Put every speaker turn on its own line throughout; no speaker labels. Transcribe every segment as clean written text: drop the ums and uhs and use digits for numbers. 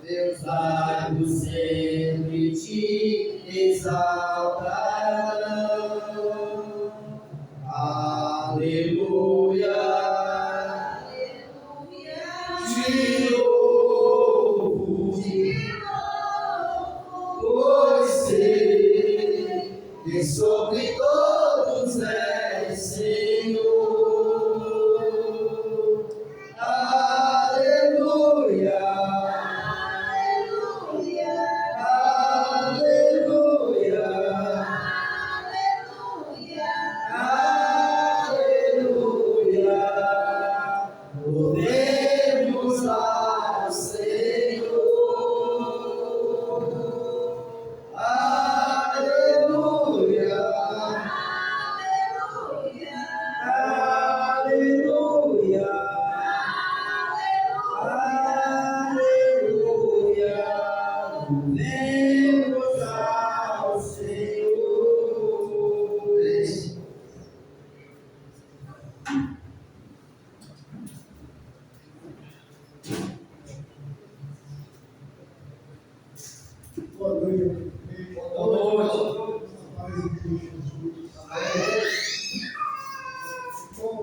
Meus lábios sempre te exaltarão. Aleluia. Te louvo, pois sei que sobre todos és Senhor. Aleluia. Aleluia. Aleluia. Louvemos ao Senhor. Aleluia. Aleluia. Aleluia. Louvemos ao Senhor.
Boa noite.
Boa noite.
Paz de Cristo Jesus.
Amém.
Bom,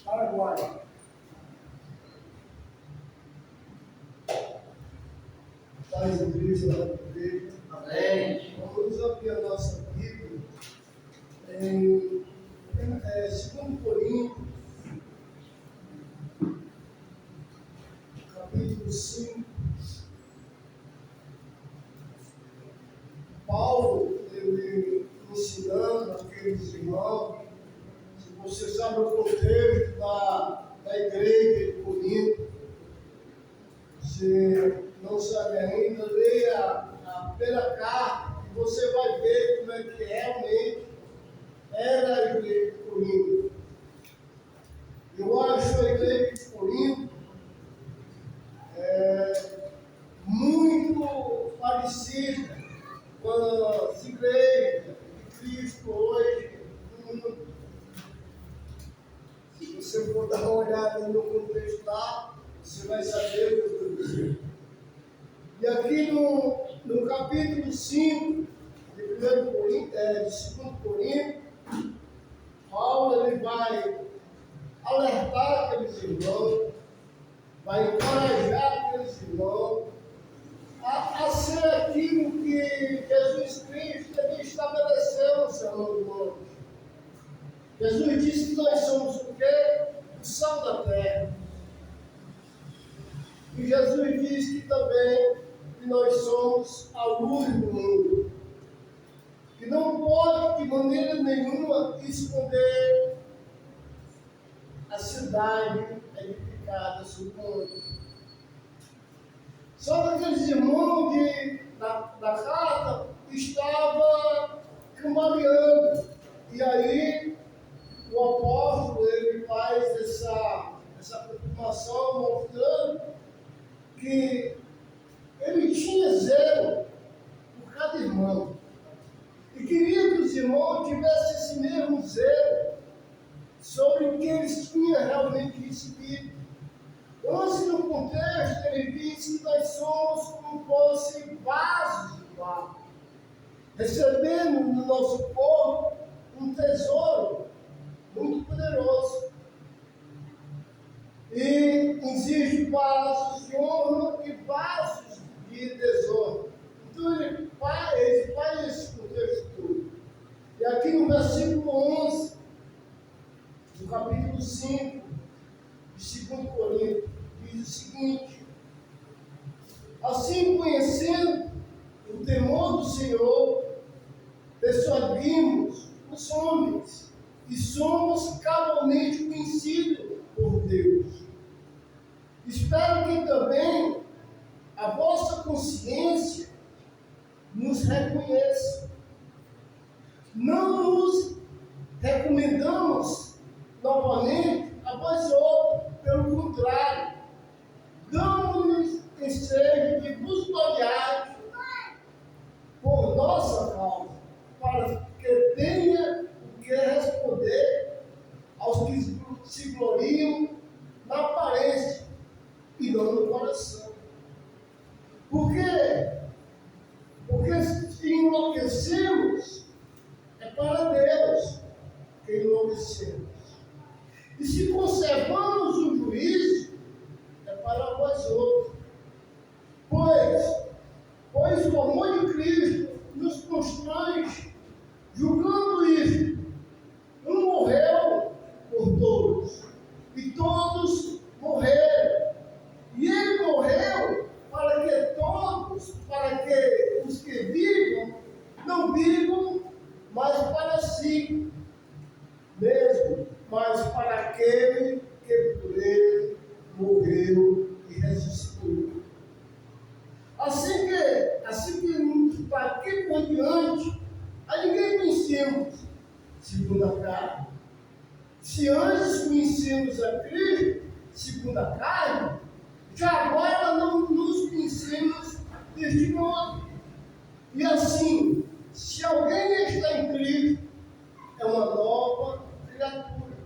Paraguai. Paz de Cristo,
Amém.
vamos abrir a nossa Bíblia em 2 Coríntios, capítulo 5. Paulo, ele ensinando aqueles irmãos, se você sabe o contexto da igreja de Corinto, se não sabe ainda, leia a primeira carta e você vai ver como é que realmente era a igreja de Corinto. Eu acho a igreja de Corinto muito parecida com as igrejas de Cristo hoje no mundo. Se você for dar uma olhada no contexto lá, você vai saber o que eu estou dizendo. E aqui no capítulo 5 de 2 Coríntios, Paulo ele vai alertar aqueles irmãos, vai encorajar aqueles irmãos a ser aquilo que Jesus Cristo ele estabeleceu no Sermão do Monte. Jesus disse que nós somos o quê? O sal da terra. E Jesus disse que também que nós somos a luz do mundo. Que não pode de maneira nenhuma esconder a cidade edificada sobre o monte. Só que aqueles irmãos da carta estavam cambaleando. E aí o apóstolo ele faz essa confirmação mostrando que ele tinha zelo por cada irmão. E queria que os irmãos tivessem esse mesmo zelo sobre o que eles tinham realmente recebido. Antes no contexto, ele diz que nós somos como fosse vasos de barro, recebendo no nosso corpo um tesouro muito poderoso. E existe vasos de honra e vasos de tesouro. Então ele faz esse contexto todo. E aqui no versículo 11, do capítulo 5, de 2 Coríntios, diz o seguinte: assim, conhecendo o temor do Senhor, persuadimos os homens e somos cabalmente conhecidos por Deus. Espero que também a vossa consciência nos reconheça. Não nos recomendamos novamente a voz outra, pelo contrário, damos-lhes ensejo de vos gloriar por nossa causa, para que tenha o que responder aos que se gloriam na aparência e não no coração. Por quê? Porque se enlouquecemos, é para Deus que enlouquecemos. E se conservamos o juízo, é para vós outros. Pois o amor de Cristo nos constrange, julgando isto: um morreu por todos, e todos morreram. E ele morreu para que os que vivam, não vivam mais para si mesmo, mas para aquele que por ele morreu e ressuscitou. Assim que daqui por diante, a ninguém conhecemos segundo a carne. Se antes conhecemos a Cristo segundo a carne, já agora não nos conhecemos deste modo. E assim, se alguém está em Cristo, é uma nova criatura.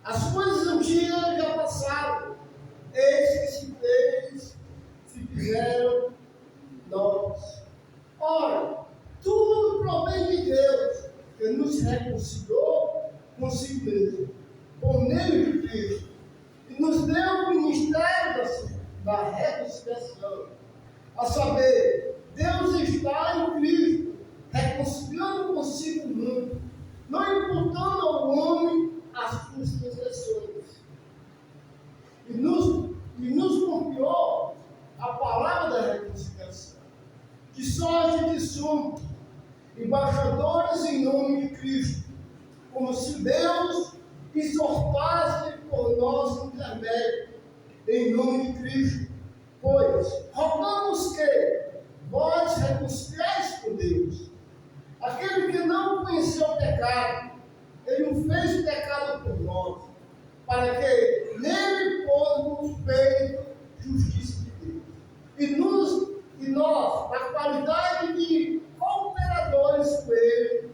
As coisas antigas já passaram, eis que se fizeram novas. Ora, tudo provém de Deus, que nos reconciliou consigo mesmo, por meio de Cristo, e nos deu o ministério da reconciliação. A saber, Deus está em Cristo, reconciliando consigo o mundo, não imputando ao homem as suas transgressões. E nos confiou a palavra da reconciliação, de sorte que somos embaixadores em nome de Cristo, como se Deus exortasse por nosso intermédio, em nome de Cristo. Pois rogamos que vós reconciliais com Deus. Aquele que não conheceu o pecado, ele o fez pecado por nós, para que nele fôssemos feitos justiça de Deus. E nós, na qualidade de cooperadores com ele,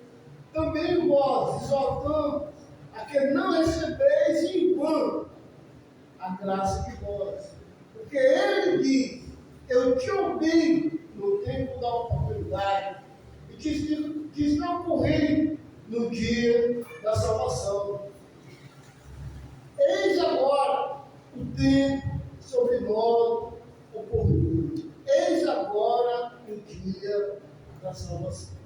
também vós exortamos a que não recebeis em vão a graça de vós. Porque ele diz: eu te ouvi no tempo da oportunidade, e te socorri no dia da salvação. Eis agora o tempo sobre nós oportuno. Eis agora o dia da salvação.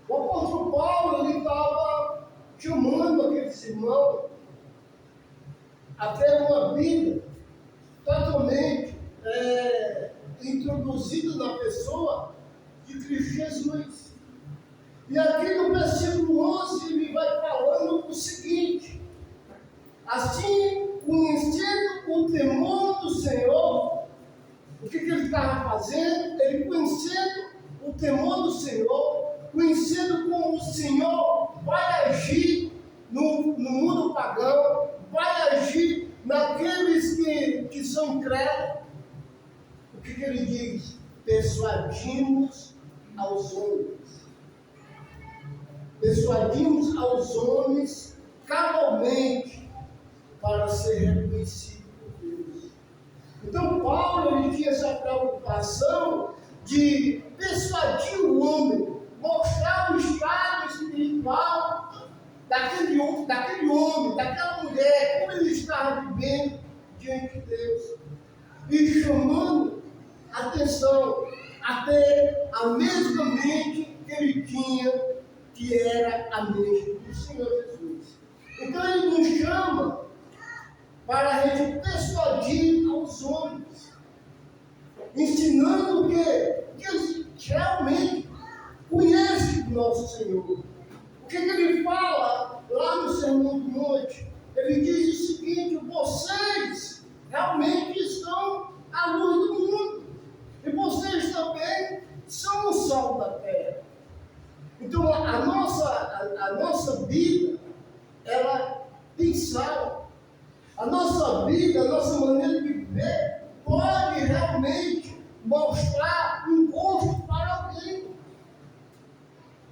O apóstolo Paulo, ele estava chamando aqueles irmãos a ter uma vida totalmente introduzida na pessoa de Cristo Jesus. E aqui no versículo 11 ele vai falando o seguinte: assim, conhecendo o temor do Senhor, o que ele estava fazendo? Ele conhecendo o temor do Senhor, conhecendo como o Senhor vai agir no mundo pagão, vai agir naqueles que são incrédulos. O que ele diz? Persuadimos aos homens. Persuadimos aos homens cabalmente para ser reconhecido por Deus. Então Paulo, ele tinha essa preocupação de persuadir o homem, mostrar o estado espiritual daquele homem, daquela mulher, como ele estava vivendo diante de Deus, e chamando a atenção a ter a mesma mente que ele tinha, que era a mente do Senhor Jesus. Então ele nos chama para a gente persuadir aos homens, ensinando que eles realmente conhecem o nosso Senhor. O que ele fala lá no Sermão do Monte? Ele diz o seguinte: vocês realmente estão à luz do mundo, e vocês também são o sol da terra. Então a nossa a nossa vida, ela tem sal. A nossa vida, a nossa maneira de viver, pode realmente mostrar um gosto para alguém.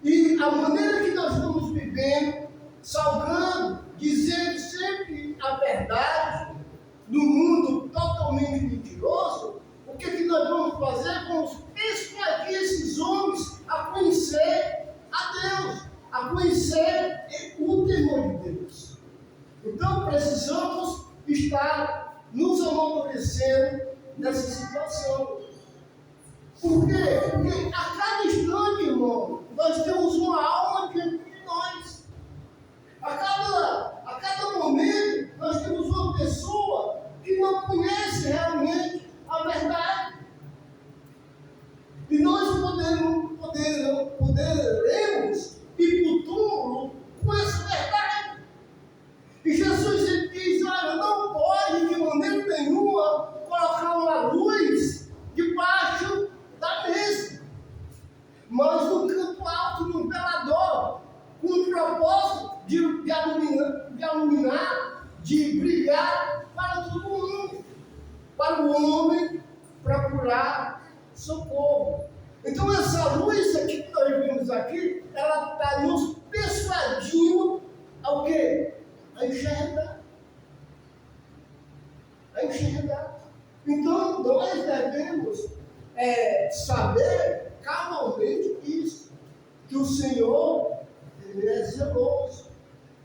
E a maneira que nós estamos vivendo, salgando, dizendo sempre a verdade, no mundo totalmente mentiroso, o que nós vamos fazer? Vamos persuadir esses homens a conhecer a Deus, a conhecer o temor de Deus. Então precisamos estar nos amadurecendo nessa situação. Por quê? Porque a cada instante, irmão, nós temos uma alma diante de nós. A cada momento, nós temos uma pessoa que não conhece realmente a verdade. E nós poderemos ir para o túmulo com essa verdade. E Jesus ele diz, olha, não pode de maneira nenhuma colocar uma luz debaixo da mesa, mas no canto alto, no velador, com o propósito de iluminar, de brilhar para todo mundo, para o homem procurar socorro. Então essa luz aqui que nós vemos aqui, ela está nos persuadindo ao quê? A enxergar. A enxergar. Então nós devemos saber cabalmente isso, que o Senhor ele é zeloso.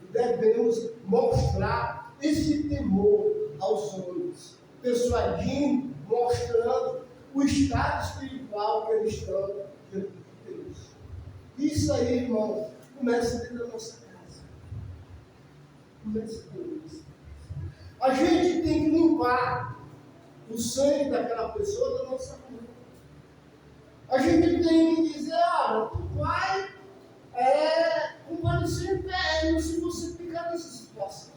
E devemos mostrar esse temor aos homens, persuadindo, mostrando o estado espiritual que eles estão diante de Deus. Isso aí, irmão, começa dentro da nossa casa. Começa por isso. A gente tem que limpar o sangue daquela pessoa da nossa vida. A gente tem que dizer, olha, tu vai comparecer em pé se você ficar nessa situação.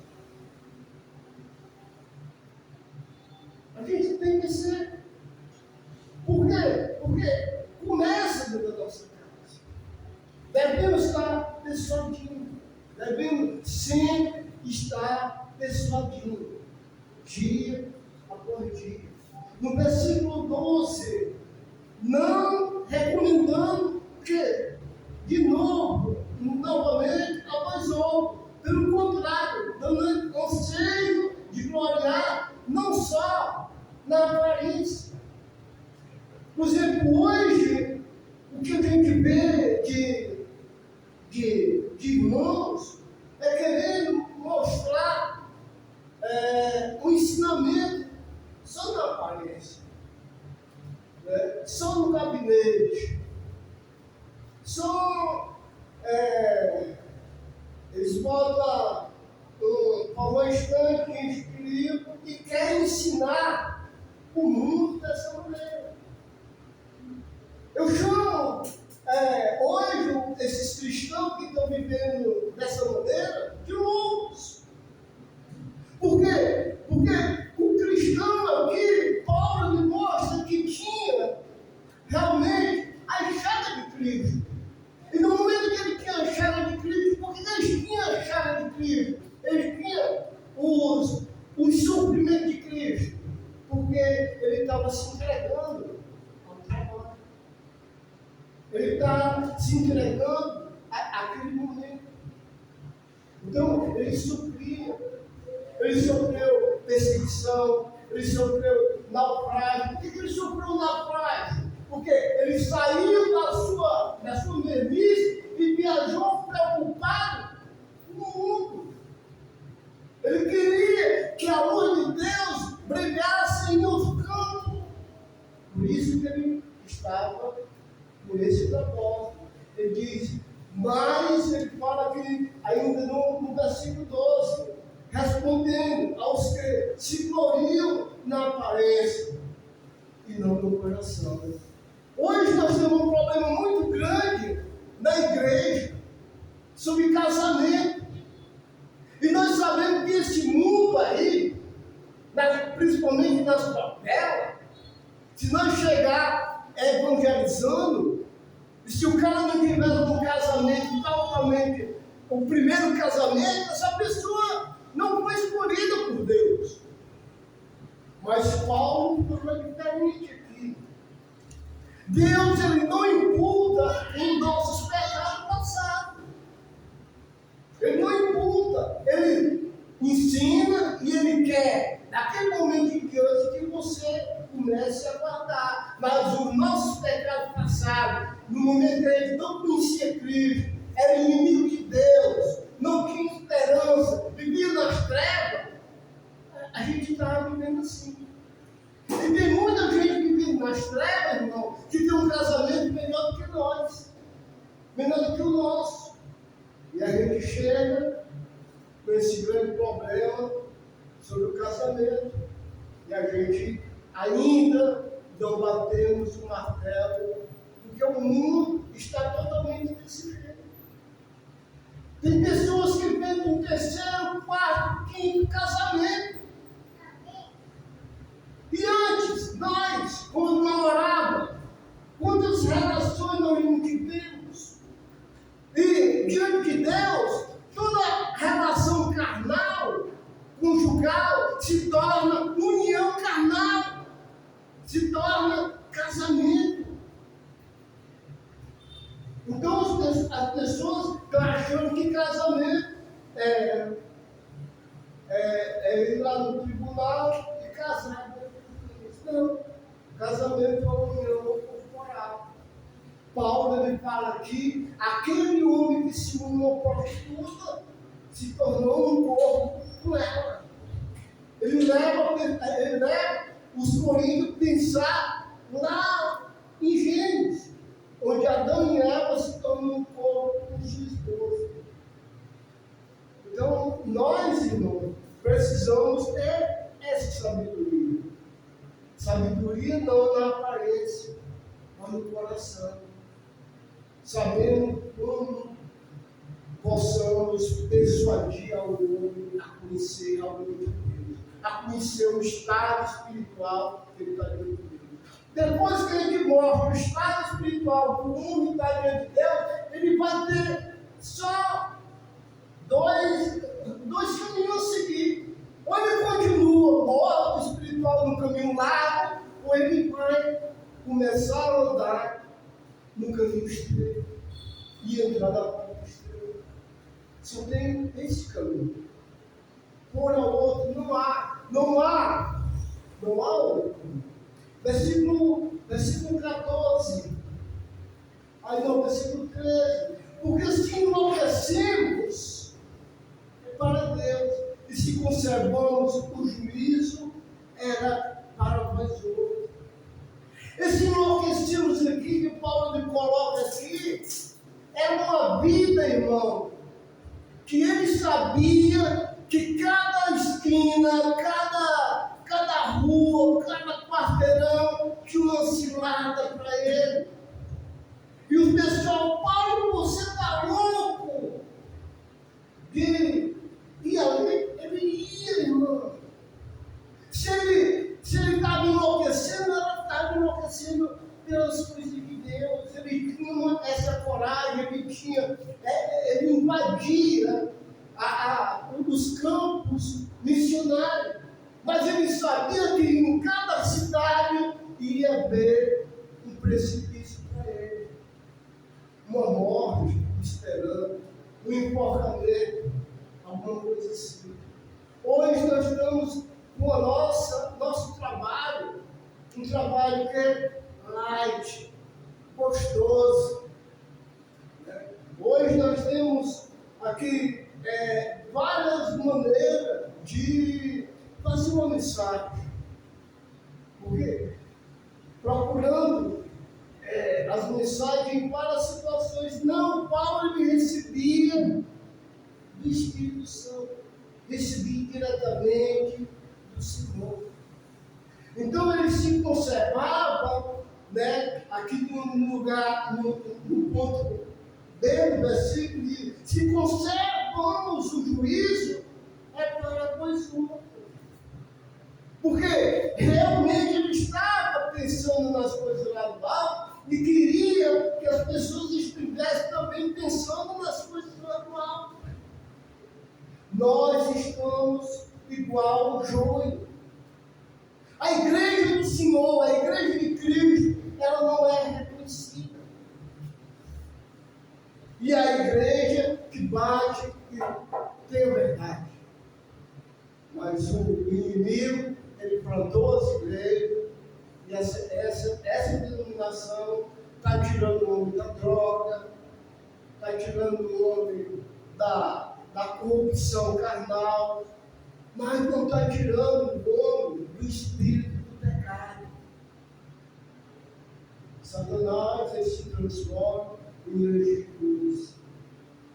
A gente tem que ser. Por quê? Porque começa dentro da nossa casa. Devemos estar persuadindo. Devemos sempre estar persuadindo. Dia após dia. No versículo 12, não recomendando que, de novo, novamente, após outro. Pelo contrário, dando anseio de gloriar, não só na aparência. Por exemplo, hoje, o que a gente vê de irmãos é querendo mostrar um ensinamento só na aparência, né? Só no gabinete, só eles botam uma estante escrito e querem ensinar o mundo dessa maneira. Eu chamo hoje esses cristãos que estão vivendo dessa maneira de loucos. Por quê? Porque o cristão aqui, Paulo me mostra que tinha realmente a enxada de Cristo. E no momento que ele tinha a enxada de Cristo, porque eles tinham a enxada de Cristo, eles tinham os sofrimentos de Cristo, porque ele estava se entregando ao trabalho. Ele está se entregando àquele momento. Então, ele sofria. Ele sofreu perseguição, ele sofreu naufrágio. Por que ele sofreu naufrágio? Porque ele saiu da sua mesmice e viajou preocupado com o mundo. Ele queria que a luz de Deus brilhasse nos campos. Por isso que ele estava por esse propósito. Ele diz, mas ele fala aqui ainda no versículo 12, respondendo aos que se gloriam na aparência e não no coração. Hoje nós temos um problema muito grande na igreja sobre casamento. E nós sabemos que esse mundo aí, principalmente nas favelas, se nós chegar evangelizando, e se o cara não tiver um casamento totalmente o primeiro casamento, essa pessoa não foi escolhida por Deus. Mas Paulo falou diferente aqui. Deus, ele não imputa em nossos pecados passados. Ele não imputa, ele ensina e ele quer, naquele momento em diante, que você comece a guardar. Mas os nossos pecados passados, no momento que ele não conhecia Cristo, era inimigo de Deus, não tinha esperança, vivia nas trevas, a gente estava vivendo assim. E tem muita gente vivendo nas trevas, irmão, que tem um casamento melhor do que nós, melhor do que o nosso. E a gente chega com esse grande problema sobre o casamento. E a gente ainda não batemos o martelo, porque o mundo está totalmente desse jeito. Tem pessoas que vêm com terceiro, quarto, quinto casamento. E antes, nós, quando namorávamos, quantas relações nós não tivemos? E diante de Deus, toda relação carnal, conjugal, se torna união carnal, se torna casamento. Então as pessoas estão achando que casamento é ir lá no tribunal e casar. Não, casamento é uma união corporal. Paulo ele fala aqui, aquele homem que se uniu à prostituta se tornou um corpo com ela. Ele leva os coríntios a pensar lá em Gênesis, onde Adão e Eva se tornam um corpo com os esposos. Então, nós, irmãos, precisamos ter essa sabedoria. Sabedoria não na aparência, mas no coração. Sabendo como possamos persuadir ao homem a conhecer a lei de Deus, a conhecer o estado espiritual que ele está dentro de Deus. Depois que ele mostra o estado espiritual que o homem está dentro de Deus, ele vai ter só dois caminhos a seguir. Ou ele continua morto espiritual no caminho largo, ou ele vai começar a andar no caminho estreito e entrar na porta estreita. Só tem esse caminho. Por a outro, não há outro. Versículo 14. Aí não, versículo 13. Porque se enlouquecemos é para Deus. E se conservamos o juízo, era para vós outros. Esse enlouquecidos aqui que Paulo me coloca aqui, é uma vida, irmão, que ele sabia que cada esquina, cada rua, cada quarteirão tinha uma cilada para ele. E o pessoal, Paulo, você está louco? E ali ele ia, irmão. Se ele estava enlouquecendo, ela estava enlouquecendo pelas coisas de Deus. Ele tinha essa coragem, ele invadia os campos missionários. Mas ele sabia que em cada cidade ia haver um precipício para ele. Uma morte esperando, um enforcamento, alguma coisa assim. Hoje nós estamos com nosso trabalho, um trabalho que é light, gostoso. Né? Hoje nós temos aqui várias maneiras de fazer uma mensagem. Por quê? Procurando as mensagens para situações. Não, Paulo ele recebia do Espírito Santo, recebia diretamente do Senhor. Então ele se conservava, né, aqui no lugar, no ponto B do versículo, diz: se conservamos o juízo, é para vós outros. Porque realmente ele estava pensando nas coisas lá do alto e queria que as pessoas estivessem também pensando nas coisas lá do alto. nós estamos igual ao joio. A igreja do Senhor, a igreja de Cristo, ela não é reconhecida. E a igreja que bate e tem a verdade. Mas o inimigo, ele plantou as igrejas, e essa denominação está tirando o homem da droga, está tirando o homem da corrupção carnal, mas não está tirando o homem do espírito do pecado. Satanás, ele se transforma em anjo de luz,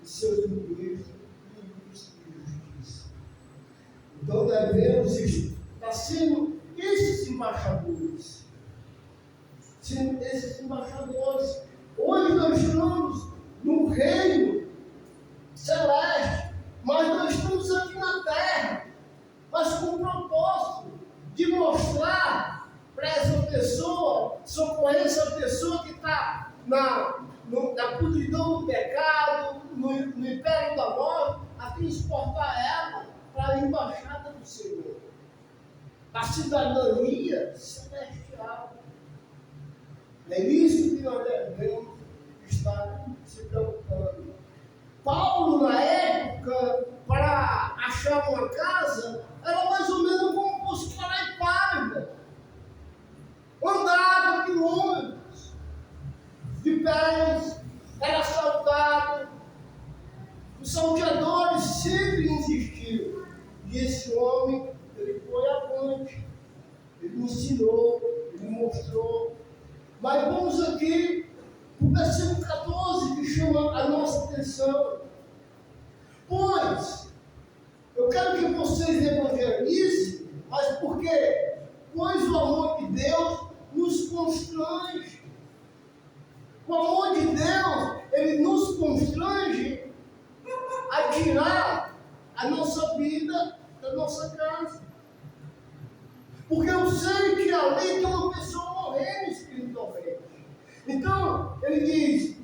e seus inimigos de justiça. Então devemos estar sendo esses embaixadores. Hoje nós estamos no reino celeste, mas nós estamos aqui na terra, mas com o propósito de mostrar para essa pessoa, socorrer essa pessoa que está na podridão do pecado, no império da morte, a transportar ela para a embaixada do Senhor, a cidadania celestial. É isso que nós devemos estar se preocupando. Paulo, na época, para achar uma casa, era mais ou menos como buscar a Itália. Andava quilômetros de pés, era assaltado. Os salteadores sempre insistiram. E esse homem, ele foi avante, ele ensinou, ele mostrou. Mas vamos aqui para o versículo 14, que chama a nossa atenção. Pois, eu quero que vocês evangelizem, mas por quê? Pois o amor de Deus nos constrange. O amor de Deus, ele nos constrange a tirar a nossa vida da nossa casa. Porque eu sei que ali tem uma pessoa morrendo espiritualmente. Então, ele diz,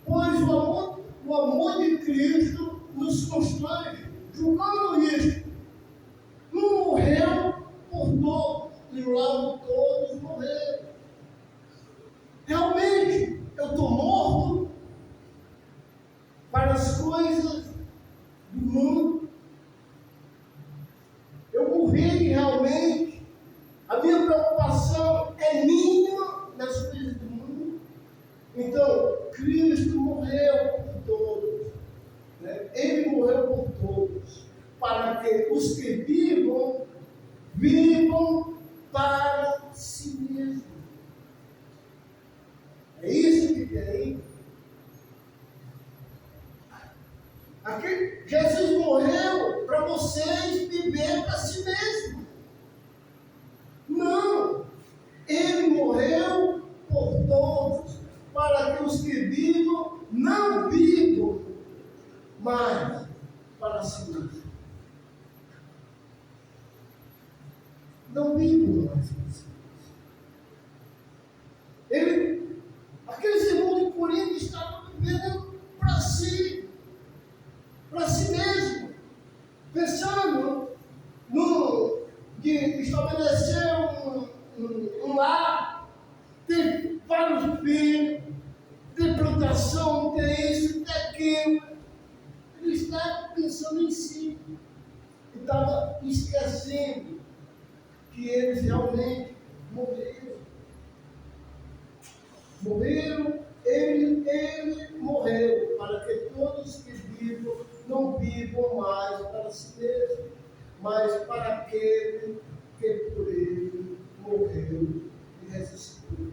pois o amor de Cristo nos constrange, julgando isto. Não morreu por todos, e logo todos morreram. Realmente, eu estou morto para as coisas do mundo. Eu morri realmente. A minha preocupação é mínima nas coisas do mundo. Então, Cristo morreu por todos. Né? Ele morreu por todos. Para que os que vivam, vivam para si mesmos. É isso que tem. Aqui, Jesus morreu para vocês viver para si mesmos. Não, ele morreu por todos, para que os que vivam não vivam mais para si mesmos. Não vivam mais para si mesmos. Aqueles irmãos de Corinto estavam vivendo para si mesmo, pensando de estabelecer um lar, ter vários filhos, ter plantação, ter isso, ter aquilo. Ele estava pensando em si. E estava esquecendo que eles realmente morreram. Ele morreu para que todos que vivam não vivam mais para si mesmos, mas para aquele que por ele morreu e ressuscitou.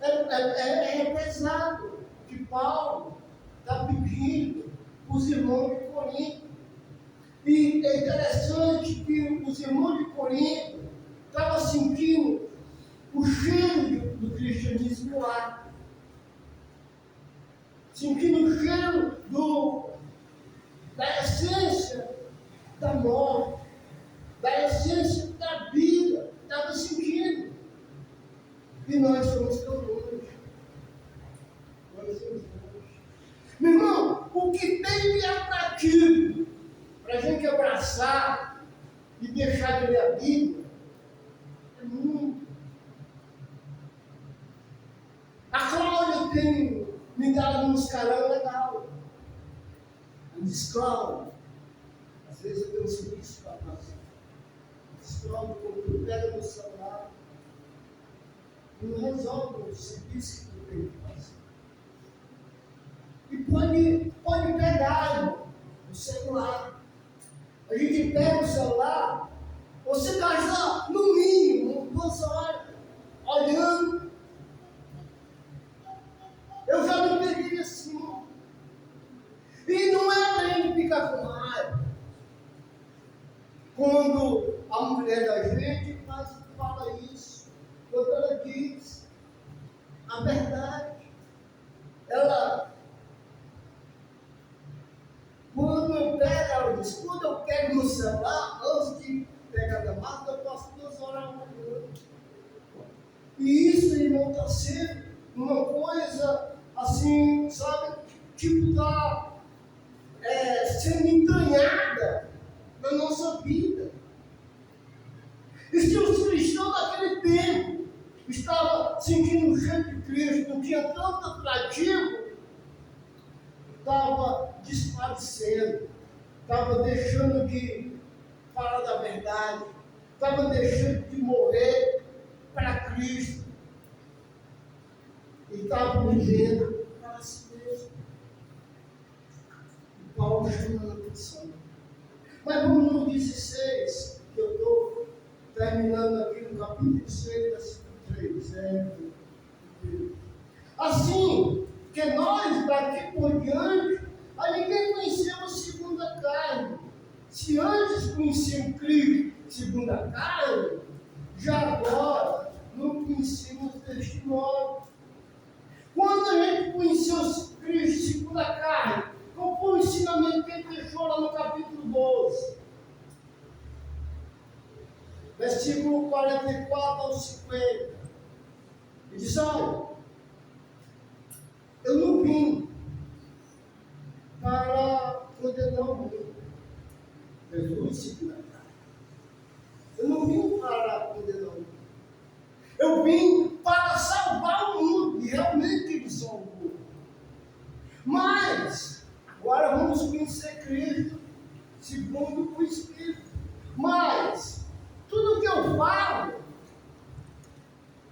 É pesado que Paulo está pedindo os irmãos de Corinto. E é interessante que os irmãos de Corinto estavam sentindo o cheiro do cristianismo lá. Sentindo o cheiro da essência da morte, da essência da vida. Estava sentindo. E nós somos tão longe. Meu irmão, o que tem de atrativo vontade de ler a Bíblia. É muito. A Cláudia tem me dado uns carão legal. Ela diz, Cláudia, às vezes eu tenho um serviço para fazer. Diz, Cláudia, quando tu pega no celular, não resolve o serviço que tu tem que fazer. E pode pegar, irmão, o celular. A gente pega o celular, você gasta no mínimo 2 horas olhando. Eu já me peguei assim. E não é para a gente ficar com raiva. Quando a mulher da gente fala isso, quando ela diz a verdade, ela diz, quando eu pego no celular, antes de pegar da mata, eu passo 2 horas olhando. E isso, irmão, está sendo uma coisa assim, sabe, tipo, está sendo entranhada na nossa vida. E se os cristãos daquele tempo estavam sentindo o cheiro de Cristo, não tinha tanto atrativo, estava desfalecendo, estava deixando de falar da verdade, estava deixando de morrer para Cristo, e estava vivendo para si mesmo. E Paulo chama a atenção. Mas vamos no 16, que eu estou terminando aqui no capítulo 6, versículo 3. Assim que nós daqui por diante, a ninguém conhecemos segundo a carne. Se antes conhecíamos Cristo segundo a carne, já agora não conhecemos deste modo. Quando a gente conheceu Cristo segundo a carne, qual foi o ensinamento que ele deixou lá no capítulo 12? Versículo 44 ao 50. Ele diz, olha, eu não vim para condenar o mundo. Jesus segundo a carne. Eu não vim para condenar o mundo. Eu vim para salvar o mundo. E realmente ele salvou. Mas, agora vamos conhecer Cristo segundo o Espírito. Mas, tudo que eu falo,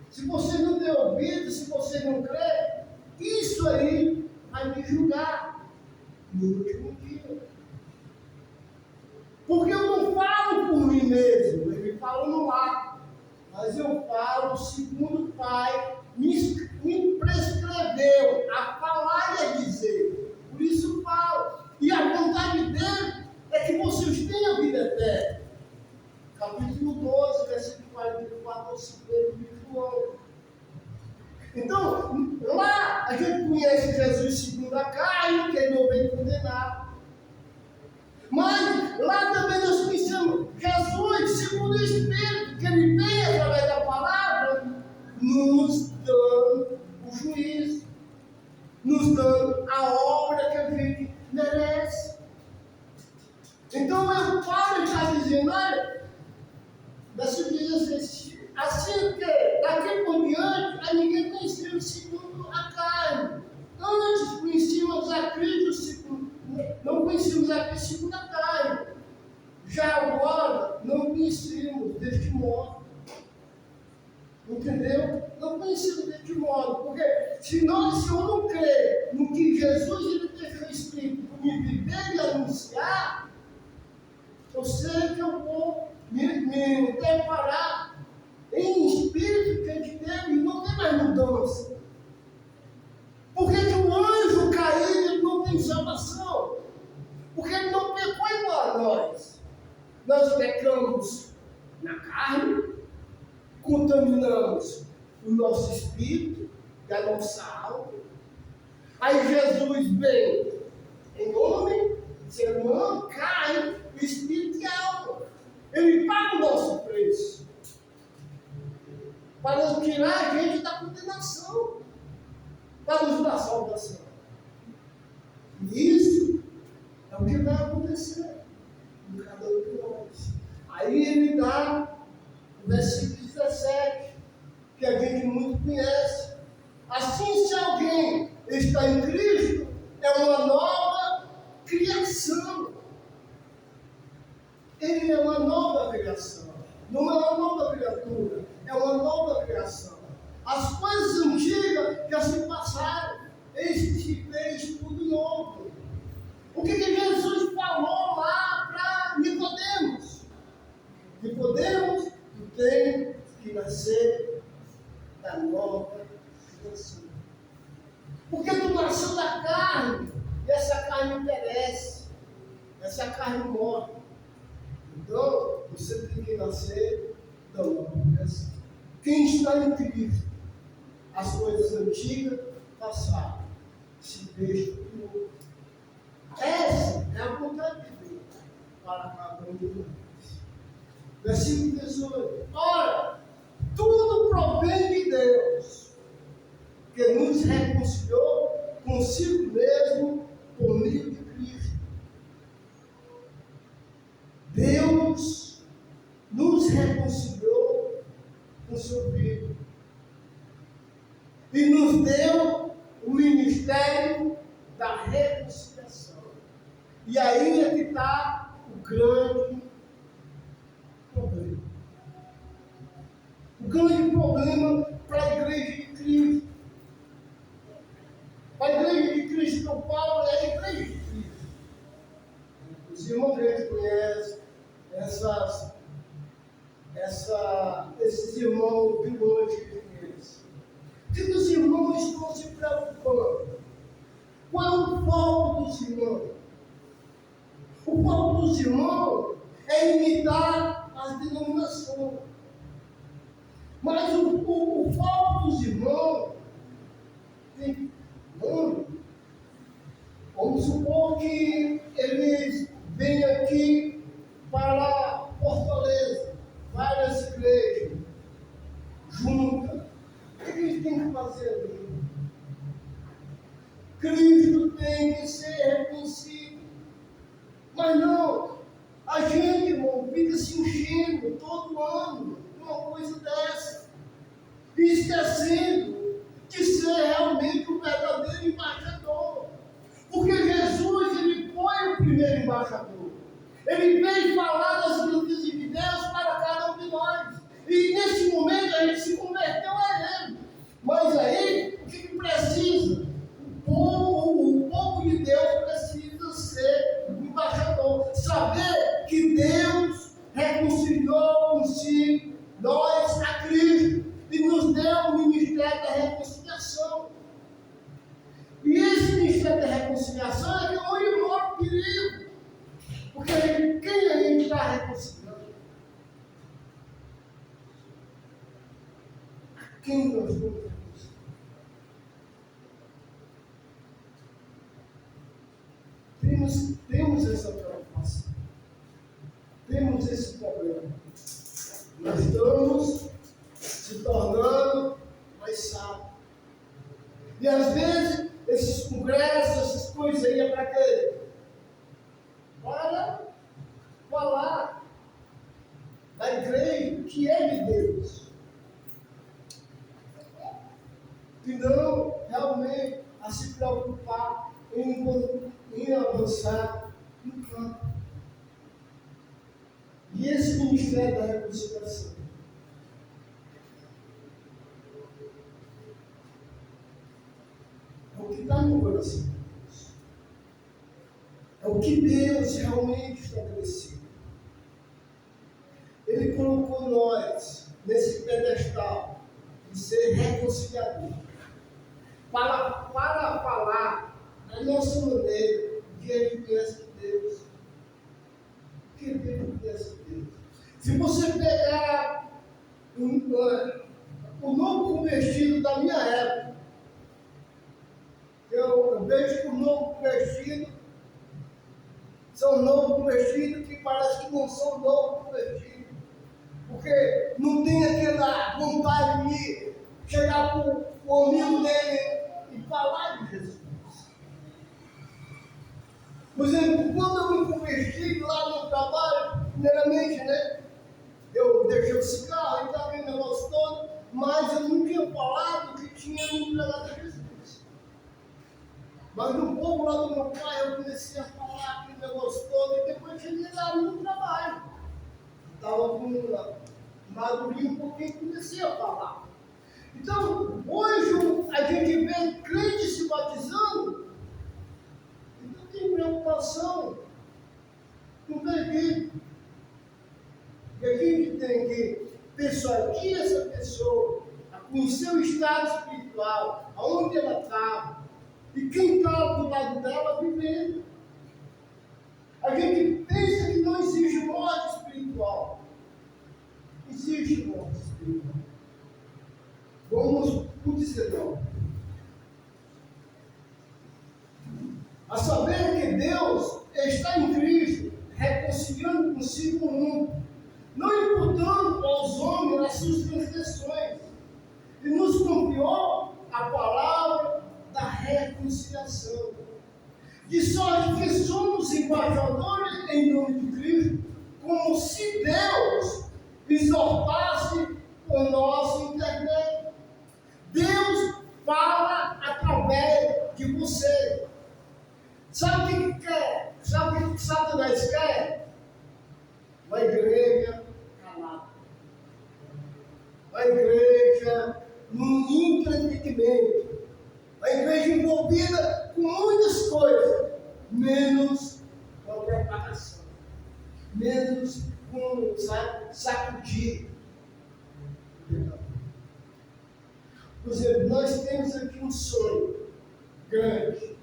se você não tem ouvido, se você não crê, isso aí vai me julgar no último dia. Porque eu não falo por mim mesmo, eu me falo no ar. Mas eu falo segundo o Pai me prescreveu a falar e a dizer. Por isso eu falo. E a vontade dele é que vocês tenham a vida eterna. Capítulo 12, versículo 44 ao 50 de João. Então, lá a gente conhece Jesus segundo a carne, que ele não vem condenar. Mas lá também nós conhecemos Jesus segundo o Espírito, que ele vem através da palavra, nos dando o juízo, nos dando a obra que a gente merece. Então o Paulo está dizendo, olha, versículo 16, assim que daqui por diante a ninguém conheceu segundo a carne. Antes conhecíamos a Cristo não conhecíamos a Cristo segundo a carne. Já agora não conhecemos deste modo. Entendeu? Não conhecemos deste modo. Porque se eu não crer no que Jesus ele deixou escrito para me viver e anunciar, eu sei que eu vou me preparar em espírito que a gente teve e não tem mais mudança. Porque que o anjo caído ele não tem salvação? Porque ele não pecou igual a nós. Nós pecamos na carne, contaminamos o nosso espírito e a nossa alma. Aí Jesus vem em homem, ser humano, carne, espírito e alma. Ele paga o nosso preço para nos tirar a gente da condenação, para nos dar salvação. E isso é o que vai acontecer com cada um de nós. Aí ele dá versículo 17, que a gente muito conhece. Assim, se alguém está em Cristo, é uma nova criação. Ele é uma nova criação. Não é uma nova criatura, é uma nova criação. As coisas antigas já se passaram, eis que se fez tudo novo. O que Jesus falou lá para Nicodemos? Nicodemos, tu tem que nascer da nova criação. Porque tu nasceu da carne, e essa carne perece, essa carne morre. Então, você tem que nascer da nova criação. Quem está em Cristo, as coisas antigas passaram, se fez tudo novo. Essa é a vontade de Deus para cada um de nós. Versículo 18. Ora, tudo provém de Deus, que nos reconciliou consigo mesmo por meio de Cristo. Deus nos reconciliou com seu Filho e nos deu o ministério da reconciliação. E aí é que está o grande problema. O grande problema para a igreja de Cristo. A igreja de Cristo que eu falo é a igreja de Cristo. Os irmãos que a gente conhece, esses irmãos de hoje que conhece. Que os irmãos estão se preocupando. Qual é o foco dos irmãos? O foco dos irmãos é imitar as denominações. Mas o foco dos irmãos tem nome. Vamos supor que eles venham aqui para Fortaleza, várias igrejas juntas. O que eles têm que fazer ali? Cristo tem que ser reconhecido. Mas não, a gente, irmão, fica se enchendo todo ano de uma coisa dessa, e esquecendo de ser realmente o verdadeiro embaixador. Porque Jesus, ele foi o primeiro embaixador. Ele veio falar das grandezas de Deus para cada um de nós. E nesse momento a gente se converteu a Ele. Mas aí, o que precisa? O povo de Deus precisa ser embaixador. Saber que Deus reconciliou consigo nós a Cristo e nos deu o ministério da reconciliação. E esse ministério da reconciliação é que onde mora o perigo. Porque quem a gente está reconciliando? A quem nós estamos reconciliando? Temos essa preocupação. Temos esse problema. Nós estamos se tornando mais sábios. E às vezes, esses congressos, essas coisas aí é para quê? Para falar da igreja que é de Deus. E não realmente a se preocupar em avançar no campo. E esse ministério da reconciliação é o que está no coração de Deus. É o que Deus realmente estabeleceu. Ele colocou nós nesse pedestal de ser reconciliador. Para falar a nossa maneira que a gente conhece Deus. Que Deus conhece Deus. Se você pegar o novo convertido da minha época, eu vejo que o novo convertido são novos convertidos que parece que não são novos convertidos. Porque não tem aquela vontade de chegar para o amigo dele e falar de Jesus. Por exemplo, quando eu me converti lá no trabalho, primeiramente, né? Eu deixei o cigarro Mas no povo lá do meu pai, eu comecei a falar aquele negócio todo, e depois cheguei lá no trabalho. Estava com madurinho um pouquinho e comecei a falar. Então, hoje a gente vê crente se batizando, então tem preocupação com o perdido. E a gente tem que persuadir essa pessoa a conhecer o estado espiritual, aonde ela está, e quem está do lado dela vivendo. A gente pensa que não existe morte espiritual. Existe morte espiritual. Vamos para o 19. A saber que Deus está em Cristo, reconciliando consigo o mundo, não imputando aos homens as suas transgressões, e nos confiou a palavra da reconciliação. De sorte que somos embaixadores em nome de Cristo, como se Deus exortasse o nosso intermédio. Deus fala através de você. Sabe o que quer? Sabe o que Satanás quer? Uma igreja calada. Uma igreja no entretenimento. Uma igreja envolvida com muitas coisas, menos com a preparação. Menos com, sacudir. Por exemplo, nós temos aqui um sonho grande.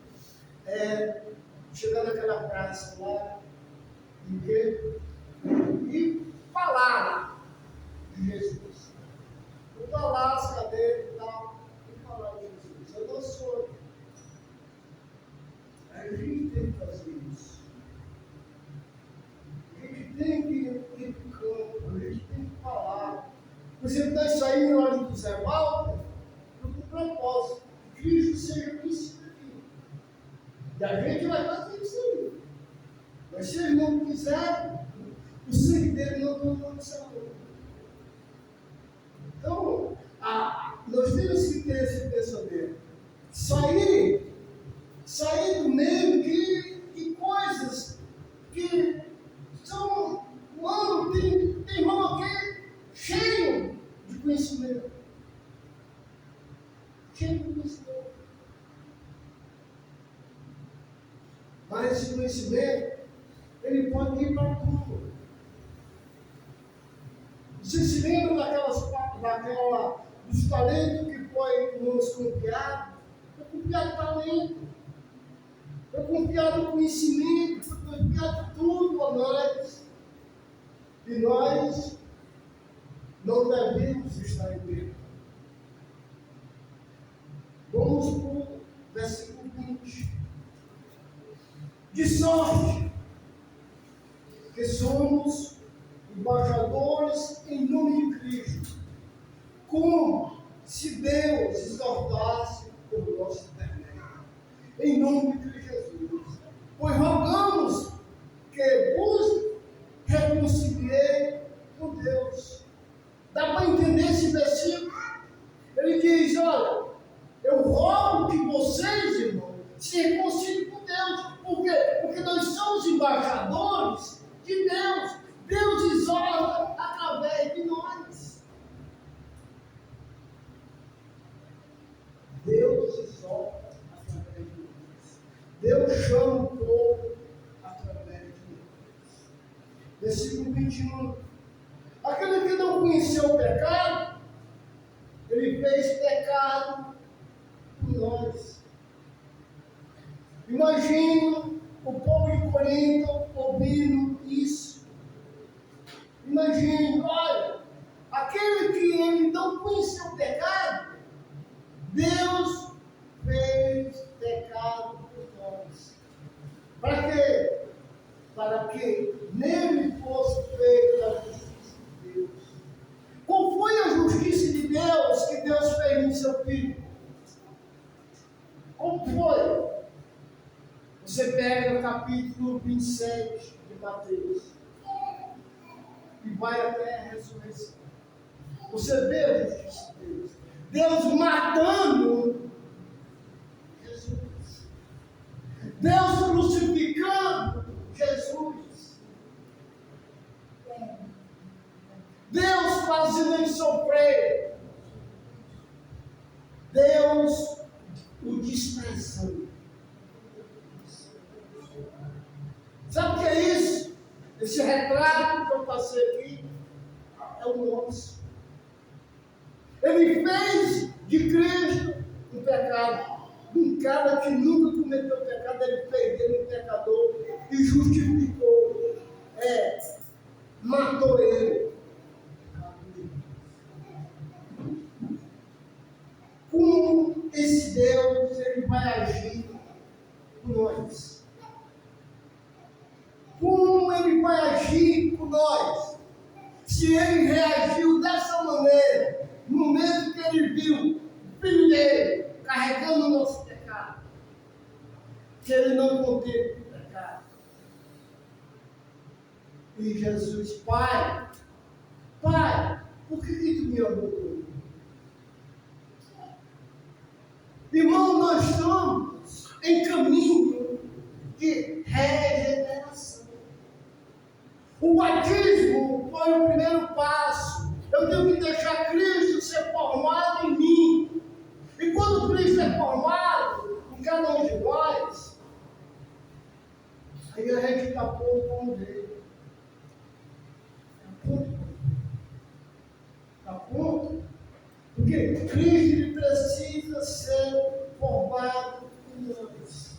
Chegar naquela praça lá e falar lá de Jesus. Botar lá as cadeiras e tal, e falar de Jesus. É nosso sonho. A gente tem que fazer isso. A gente tem que ir para o campo, a gente tem que falar. Por exemplo, nós saímos na hora do Zé Walter com o propósito que Cristo seja conhecido aqui. E a gente vai fazer isso aí. Mas se eles não quiserem, o sangue dele não salvou. Então, nós temos que ter esse pensamento. Sair do meio de coisas que são. Mano, tem irmão aqui cheio de conhecimento. Cheio de conhecimento. Mas esse conhecimento, ele pode ir para tudo. Você se lembra dos talentos que foi nos confiado? Foi confiado talento, foi confiado conhecimento, foi confiado tudo a nós. E nós não devemos estar em medo. Vamos para o versículo 20. De sorte que somos embaixadores em nome de Cristo, como se Deus exaltasse por nosso intermédio, em nome de Cristo Jesus. Pois rogamos que vos reconciliei com Deus. Dá para entender esse versículo? Ele diz: olha, eu rogo que vocês, irmãos, se reconciliem com Deus. Por quê? Porque nós somos embaixadores de Deus. Deus exorta através de nós. Deus exorta através de nós. Deus chama o povo através de nós. Versículo 21. Aquele que não conheceu o pecado, ele fez pecado por nós. Imagino o povo de Corinto ouvindo isso. Imagine, olha, aquele que ele não conheceu o pecado, Deus fez pecado por nós. Para quê? Para que nele fosse feita a justiça de Deus. Qual foi a justiça de Deus que Deus fez no seu Filho? Como foi? Você pega no capítulo 27 de Mateus e vai até a ressurreição. Você vê a justiça de Deus. Deus matando Jesus. Deus crucificando Jesus. Deus fazendo ele sofrer. Deus o desprezando. Sabe o que é isso? Esse retrato que eu passei aqui é o nosso. Ele fez de Cristo um pecado. Um cara que nunca cometeu pecado, ele fez dele um pecador e justificou. Matou ele. Como esse Deus ele vai agir com nós? Como ele vai agir com nós? Se ele reagiu dessa maneira, no momento que ele viu o filho dele carregando o nosso pecado, que ele não conteve o pecado. E Jesus, Pai, por que tu me abandonou? Irmão, nós estamos em caminho de regeneração. O batismo foi o primeiro passo. Eu tenho que deixar Cristo ser formado em mim. E quando Cristo é formado em cada um de nós, aí a gente está pronto como dele. Está pronto? Porque Cristo precisa ser formado em nós.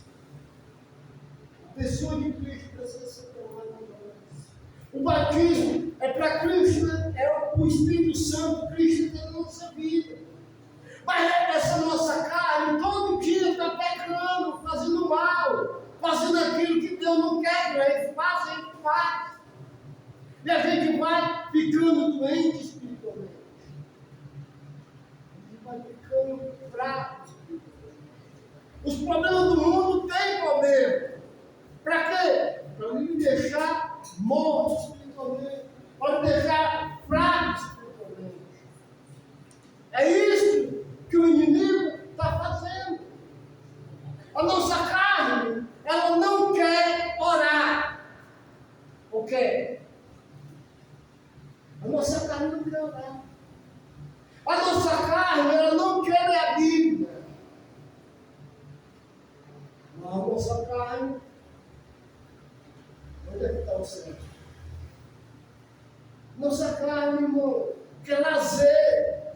A pessoa de Cristo precisa ser formada em nós. O batismo é para Cristo, é o Espírito Santo, Cristo na nossa vida. Mas essa nossa carne todo dia está pecando, fazendo mal, fazendo aquilo que Deus não quer que a gente faça, a gente faz. E a gente vai ficando doente espiritualmente. A gente vai ficando fraco espiritualmente. Os problemas do mundo têm problema. Para quê? Para me deixar morto espiritualmente, para me deixar fraco espiritualmente. É isso que o inimigo está fazendo. A nossa carne, ela não quer orar. O quê? A nossa carne não quer orar. A nossa carne, ela não quer ler a Bíblia. Mas a nossa carne, onde é que está o céu? Nossa carne, irmão, quer lazer,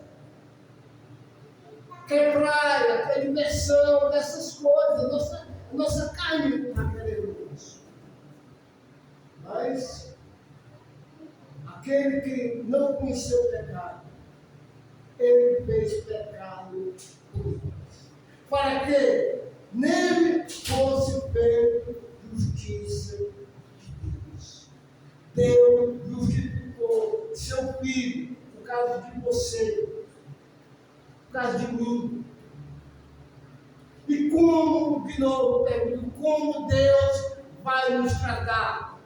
quer praia, quer diversão, dessas coisas. Nossa carne não está querendo isso. Mas aquele que não conheceu o pecado, ele fez pecado por nós. Para que nele fosse feita justiça de Deus. Deus justificou seu filho por causa de você, por causa de mim. E como, de novo, pergunto, como Deus vai nos tratar?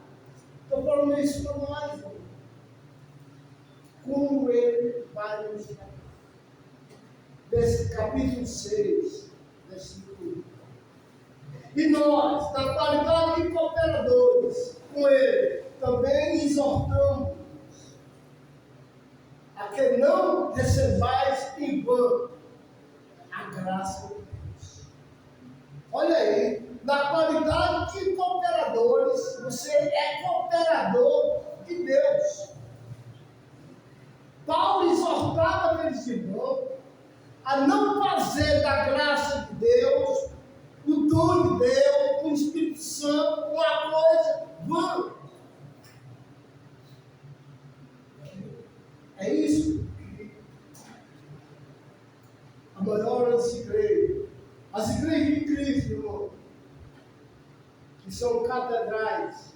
Estou falando isso para nós, irmão. Como Ele vai nos tratar? Desse capítulo 6, versículo 1. E nós, na qualidade de cooperadores com Ele, também exortamos a que não recebais em vão a graça de Deus. Olha aí, na qualidade de cooperadores, você é cooperador de Deus. Paulo exortava aqueles irmãos a não fazer da graça de Deus, do dom de Deus, do Espírito Santo, uma coisa vã. É isso. A maior das igrejas, as igrejas de Cristo, irmão, que são catedrais,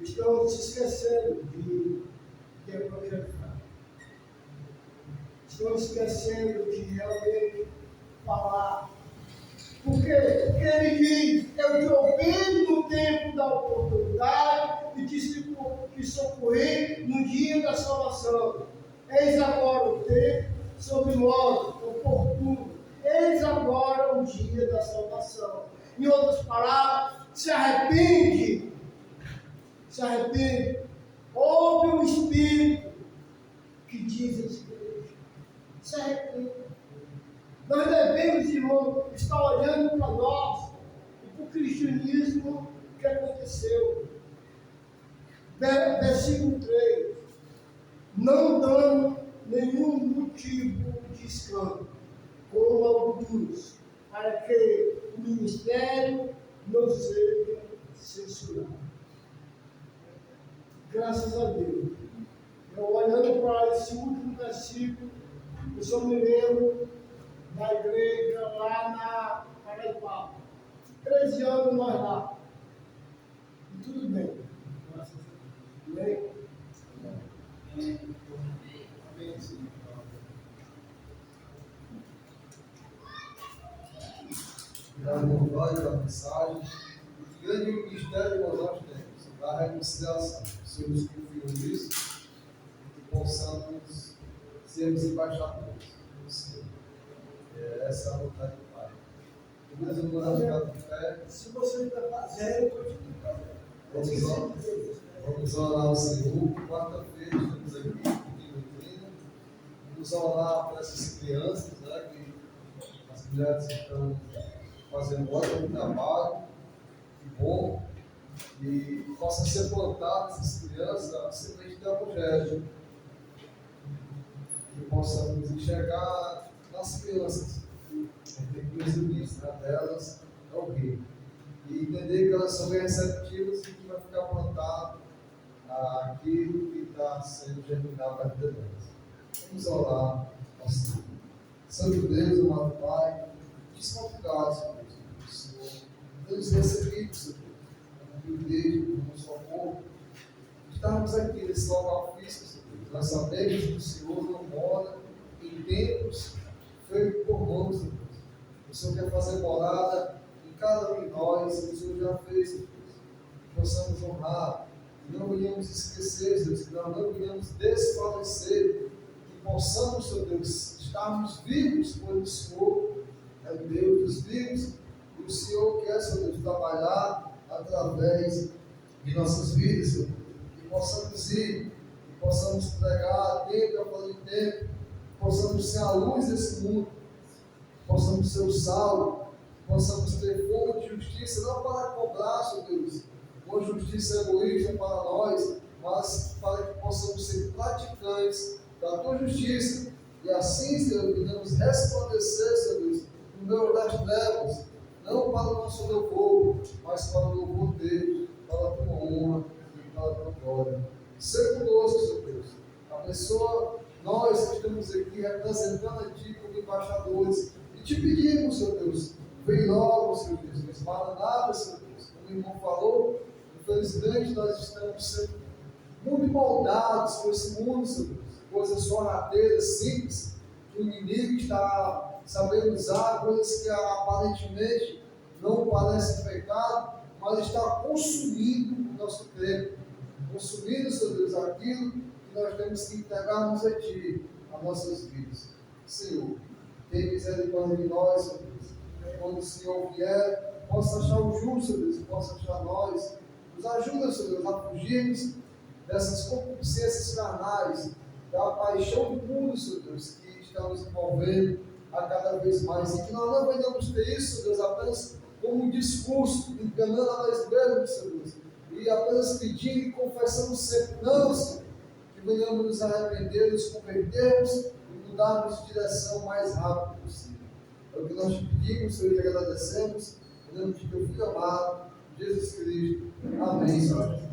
estão se esquecendo de evangelizar. Estão esquecendo de realmente falar. Porque ele diz, eu te ouvi no tempo da oportunidade e te socorri no dia da salvação. Eis agora o tempo sobre nós, oportuno. Eis agora o dia da salvação. Em outras palavras, se arrepende. Ouve o Espírito que diz esse igreja. Se arrepende. Nós devemos, irmão, estar olhando para nós e para o cristianismo que aconteceu. Versículo 3. Não dando nenhum motivo de escândalo, como alguns, para que o ministério não seja censurado. Graças a Deus. Eu olhando para esse último versículo, eu só me lembro da igreja lá na Paraíba. 13 anos nós lá. E tudo bem. Graças a Deus. Amém? Amém.
Obrigado, glória pela mensagem. O grande mistério que nós temos da reconciliação. O Senhor nos confiou nisso e que possamos sermos embaixadores do Senhor. Essa é a vontade do Pai. Deus, eu vou ficar de pé.
Se você não está fazendo, continue.
Vamos orar ao Senhor. Quarta-feira estamos aqui de doutrina. Vamos orar para essas crianças, né, que as mulheres estão fazendo um ótimo trabalho, que bom, e possam ser plantadas essas crianças a semente do Evangelho, que possamos enxergar nas crianças, tem coisa disso, né, delas é o reino, e entender que elas são bem receptivas e que vai ficar plantado aquilo que está sendo germinado na vida delas. Vamos orar ao Senhor. Santo Deus, amado Pai, desconfiados, Senhor, Deus recebido, Senhor, a privilégio do nosso amor, estarmos aqui nesse local físico, Senhor. Nós sabemos que o Senhor não mora em templos feitos por mãos, Senhor. O Senhor quer fazer morada em cada um de nós, e o Senhor já fez, Senhor. Que possamos honrar, que não venhamos esquecer, Deus, que não venhamos desfalecer, que possamos, Senhor Deus, estarmos vivos, pois o Senhor é o Deus dos vivos, e o Senhor quer, Senhor Deus, trabalhar através de nossas vidas, Senhor. Que possamos ir, que possamos pregar tempo a fora de tempo, que possamos ser a luz desse mundo, que possamos ser o sal, que possamos ter fome de justiça, não para cobrar, Senhor Deus, uma justiça egoísta para nós, mas para que possamos ser praticantes da tua justiça, e assim, Senhor, venhamos resplandecer, Senhor Deus, no meio das trevas, não para o nosso louvor, mas para o louvor dele, para a tua honra e para a tua glória. Seja conosco, Senhor Deus. Abençoa nós que estamos aqui representando a Ti como embaixadores e te pedimos, Senhor Deus, vem logo, Senhor Jesus, maranata, Senhor Deus. Como o irmão falou, infelizmente nós estamos sendo muito moldados por esse mundo, Senhor Deus. Coisas sorrateiras, simples, que o inimigo está sabendo usar, coisas que aparentemente não parecem pecado, mas está consumindo o nosso tempo, consumindo, Senhor Deus, aquilo que nós temos que entregarmos a Ti, as nossas vidas. Senhor, tem misericórdia de nós, Senhor Deus. Quando o Senhor vier, possa achar o justo, Senhor Deus, possa achar nós. Nos ajuda, Senhor Deus, a fugirmos dessas concupiscências carnais, da paixão do mundo, Senhor Deus, que está nos envolvendo a cada vez mais, e que nós não venhamos ter isso, Deus, apenas como um discurso, enganando a nós mesmos, Senhor Deus, e apenas pedindo e confessando sempre, não, Senhor, que venhamos nos arrepender, nos convertermos e mudarmos de direção o mais rápido possível. É o que nós te pedimos, Senhor, e agradecemos, em nome de teu Filho amado, Jesus Cristo. Amém, Senhor.